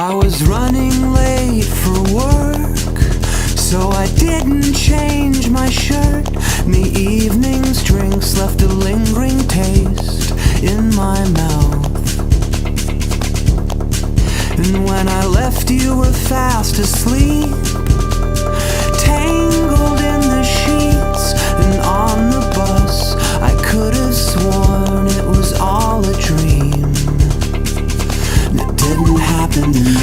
I was running late for work, so I didn't change my shirt. And the evening's drinks left a lingering taste in my mouth. And when I left, you were fast asleep, tangled in the sheets. And on the bus, I could have sworn it was all a dream. And it didn't happen to me.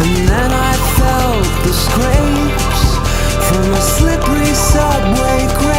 And then I felt the scrapes from a slippery subway.